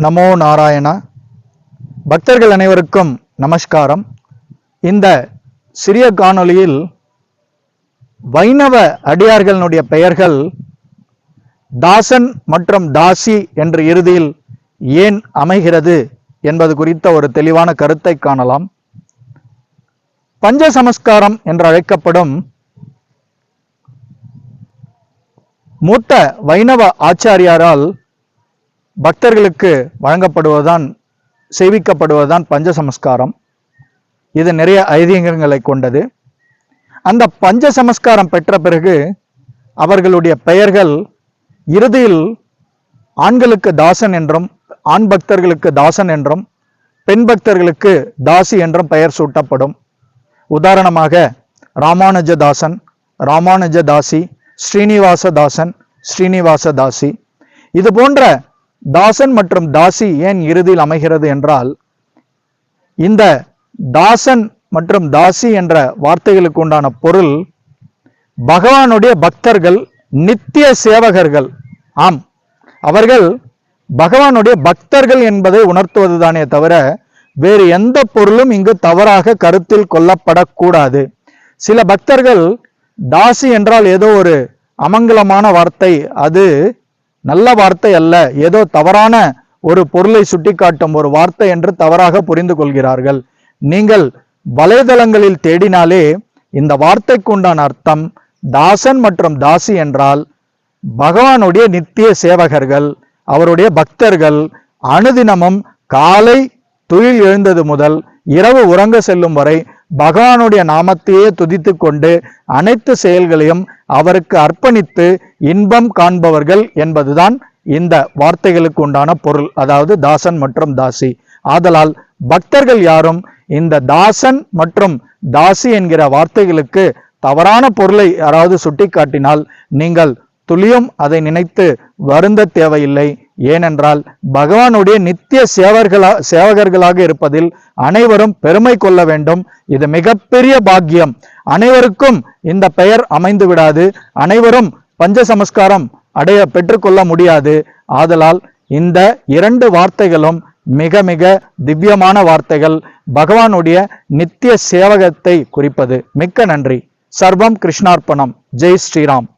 நமோ நாராயணா. பக்தர்கள் அனைவருக்கும் நமஸ்காரம். இந்த சிறிய காணொளியில் வைணவ அடியார்களுடைய பெயர்கள் தாசன் மற்றும் தாசி என்று இறுதியில் ஏன் அமைகிறது என்பது குறித்த ஒரு தெளிவான கருத்தை காணலாம். பஞ்ச சமஸ்காரம் என்று அழைக்கப்படும் மூத்த வைணவ ஆச்சாரியாரால் பக்தர்களுக்கு வழங்கப்படுவதுதான் செய்விக்கப்படுவதுதான் பஞ்ச சமஸ்காரம். இது நிறைய ஐதீகங்களை கொண்டது. அந்த பஞ்ச சமஸ்காரம் பெற்ற பிறகு அவர்களுடைய பெயர்கள் இறுதியில் ஆண்களுக்கு தாசன் என்றும், ஆண் பக்தர்களுக்கு தாசன் என்றும், பெண் பக்தர்களுக்கு தாசி என்றும் பெயர் சூட்டப்படும். உதாரணமாக ராமானுஜதாசன், ராமானுஜதாசி, ஸ்ரீனிவாசதாசன், ஸ்ரீனிவாசதாசி. இது போன்ற தாசன் மற்றும் தாசி ஏன் இறுதியில் அமைகிறது என்றால், இந்த தாசன் மற்றும் தாசி என்ற வார்த்தைகளுக்கு உண்டான பொருள் பகவானுடைய பக்தர்கள், நித்திய சேவகர்கள். ஆம், அவர்கள் பகவானுடைய பக்தர்கள் என்பதை உணர்த்துவதுதானே தவிர வேறு எந்த பொருளும் இங்கு தவறாக கருத்தில் கொள்ளப்படக்கூடாது. சில பக்தர்கள் தாசி என்றால் ஏதோ ஒரு அமங்கலமான வார்த்தை, அது நல்ல வார்த்தை அல்ல, ஏதோ தவறான ஒரு பொருளை சுட்டிக்காட்டும் ஒரு வார்த்தை என்று தவறாக புரிந்து கொள்கிறார்கள். நீங்கள் வலைதளங்களில் தேடினாலே இந்த வார்த்தைக்கு உண்டான அர்த்தம் தாசன் மற்றும் தாசி என்றால் பகவானுடைய நித்திய சேவகர்கள், அவருடைய பக்தர்கள். அனுதினமும் காலை துயில் எழுந்தது முதல் இரவு உறங்க செல்லும் வரை பகவானுடைய நாமத்தையே துதித்து கொண்டு அனைத்து செயல்களையும் அவருக்கு அர்ப்பணித்து இன்பம் காண்பவர்கள் என்பதுதான் இந்த வார்த்தைகளுக்கு உண்டான பொருள், அதாவது தாசன் மற்றும் தாசி. ஆதலால் பக்தர்கள் யாரும் இந்த தாசன் மற்றும் தாசி என்கிற வார்த்தைகளுக்கு தவறான பொருளை யாராவது சுட்டிக்காட்டினால் நீங்கள் துளியும் அதை நினைத்து வருந்த தேவையில்லை. ஏனென்றால் பகவானுடைய நித்திய சேவகர்களாக இருப்பதில் அனைவரும் பெருமை கொள்ள வேண்டும். இது மிகப்பெரிய பாக்கியம். அனைவருக்கும் இந்த பெயர் அமைந்து விடாது, அனைவரும் பஞ்ச சமஸ்காரம் அடைய பெற்றுக்கொள்ள முடியாது. ஆதலால் இந்த இரண்டு வார்த்தைகளும் மிக மிக திவ்யமான வார்த்தைகள், பகவானுடைய நித்திய சேவகத்தை குறிப்பது. மிக்க நன்றி. சர்வம் கிருஷ்ணார்ப்பணம். ஜெய் ஸ்ரீராம்.